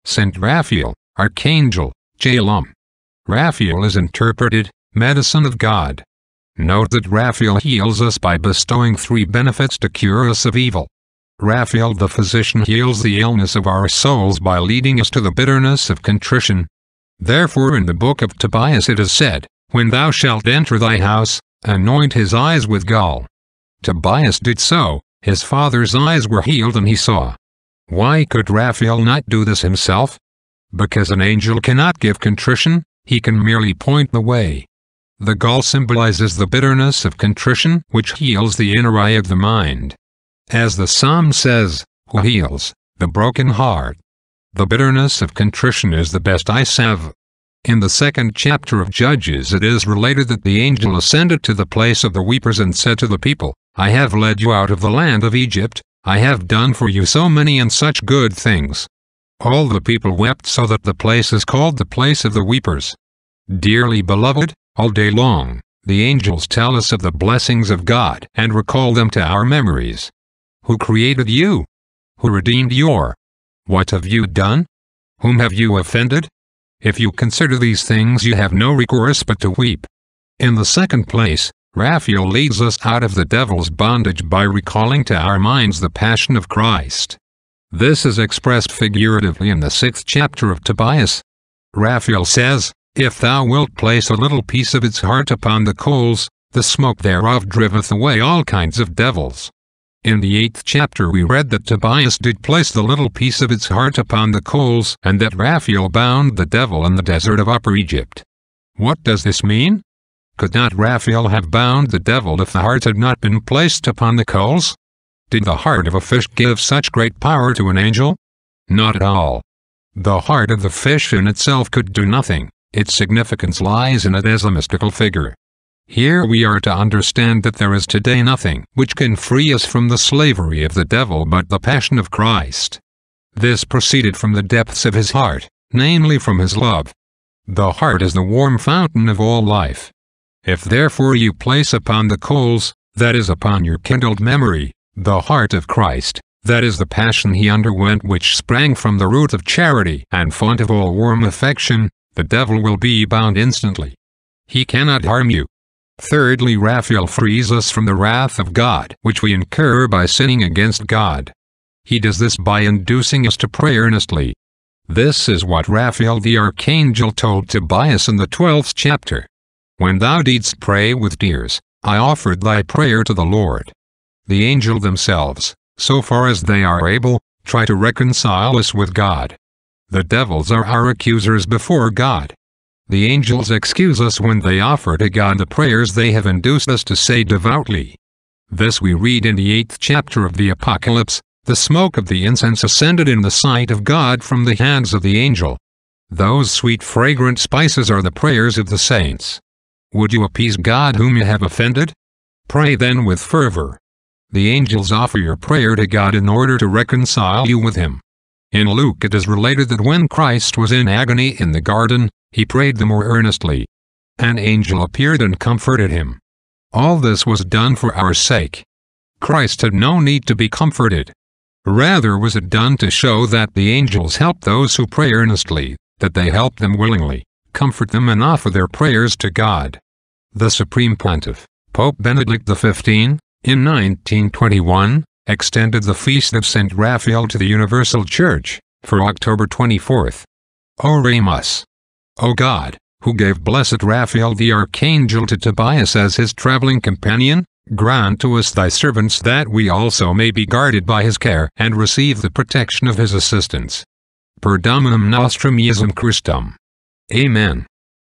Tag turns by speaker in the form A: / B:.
A: Saint Raphael, Archangel, Jalom. Raphael is interpreted, medicine of God. Note that Raphael heals us by bestowing 3 benefits to cure us of evil. Raphael the physician heals the illness of our souls by leading us to the bitterness of contrition. Therefore in the book of Tobias it is said, "When thou shalt enter thy house, anoint his eyes with gall." Tobias did so, his father's eyes were healed and he saw. Why could Raphael not do this himself? Because an angel cannot give contrition, he can merely point the way. The gall symbolizes the bitterness of contrition, which heals the inner eye of the mind. As the psalm says, "Who heals the broken heart?" The bitterness of contrition is the best eye salve. In the 2nd chapter of Judges it is related that the angel ascended to the place of the weepers and said to the people, "I have led you out of the land of Egypt, I have done for you so many and such good things." All the people wept so that the place is called the place of the weepers. Dearly beloved, all day long, the angels tell us of the blessings of God and recall them to our memories. Who created you? Who redeemed you? What have you done? Whom have you offended? If you consider these things you have no recourse but to weep. In the 2nd place, Raphael leads us out of the devil's bondage by recalling to our minds the passion of Christ. This is expressed figuratively in the 6th chapter of Tobias. Raphael says, "If thou wilt place a little piece of its heart upon the coals, the smoke thereof driveth away all kinds of devils." In the 8th chapter we read that Tobias did place the little piece of its heart upon the coals and that Raphael bound the devil in the desert of Upper Egypt. What does this mean? Could not Raphael have bound the devil if the heart had not been placed upon the coals? Did the heart of a fish give such great power to an angel? Not at all. The heart of the fish in itself could do nothing, its significance lies in it as a mystical figure. Here we are to understand that there is today nothing which can free us from the slavery of the devil but the passion of Christ. This proceeded from the depths of his heart, namely from his love. The heart is the warm fountain of all life. If therefore you place upon the coals, that is upon your kindled memory, the heart of Christ, that is the passion he underwent which sprang from the root of charity and font of all warm affection, the devil will be bound instantly. He cannot harm you. Thirdly, Raphael frees us from the wrath of God which we incur by sinning against God. He does this by inducing us to pray earnestly. This is what Raphael the Archangel told Tobias in the 12th chapter. "When thou didst pray with tears, I offered thy prayer to the Lord." The angels themselves, so far as they are able, try to reconcile us with God. The devils are our accusers before God. The angels excuse us when they offer to God the prayers they have induced us to say devoutly. This we read in the 8th chapter of the Apocalypse, "The smoke of the incense ascended in the sight of God from the hands of the angel." Those sweet fragrant spices are the prayers of the saints. Would you appease God whom you have offended? Pray then with fervor. The angels offer your prayer to God in order to reconcile you with him. In Luke it is related that when Christ was in agony in the garden, he prayed the more earnestly. An angel appeared and comforted him. All this was done for our sake. Christ had no need to be comforted. Rather was it done to show that the angels help those who pray earnestly, that they help them willingly, comfort them and offer their prayers to God. The Supreme Pontiff, Pope Benedict XV, in 1921, extended the feast of St. Raphael to the Universal Church, for October 24th. Oremus. O God, who gave blessed Raphael the Archangel to Tobias as his traveling companion, grant to us thy servants that we also may be guarded by his care and receive the protection of his assistance. Per Dominum nostrum Iesum Christum. Amen.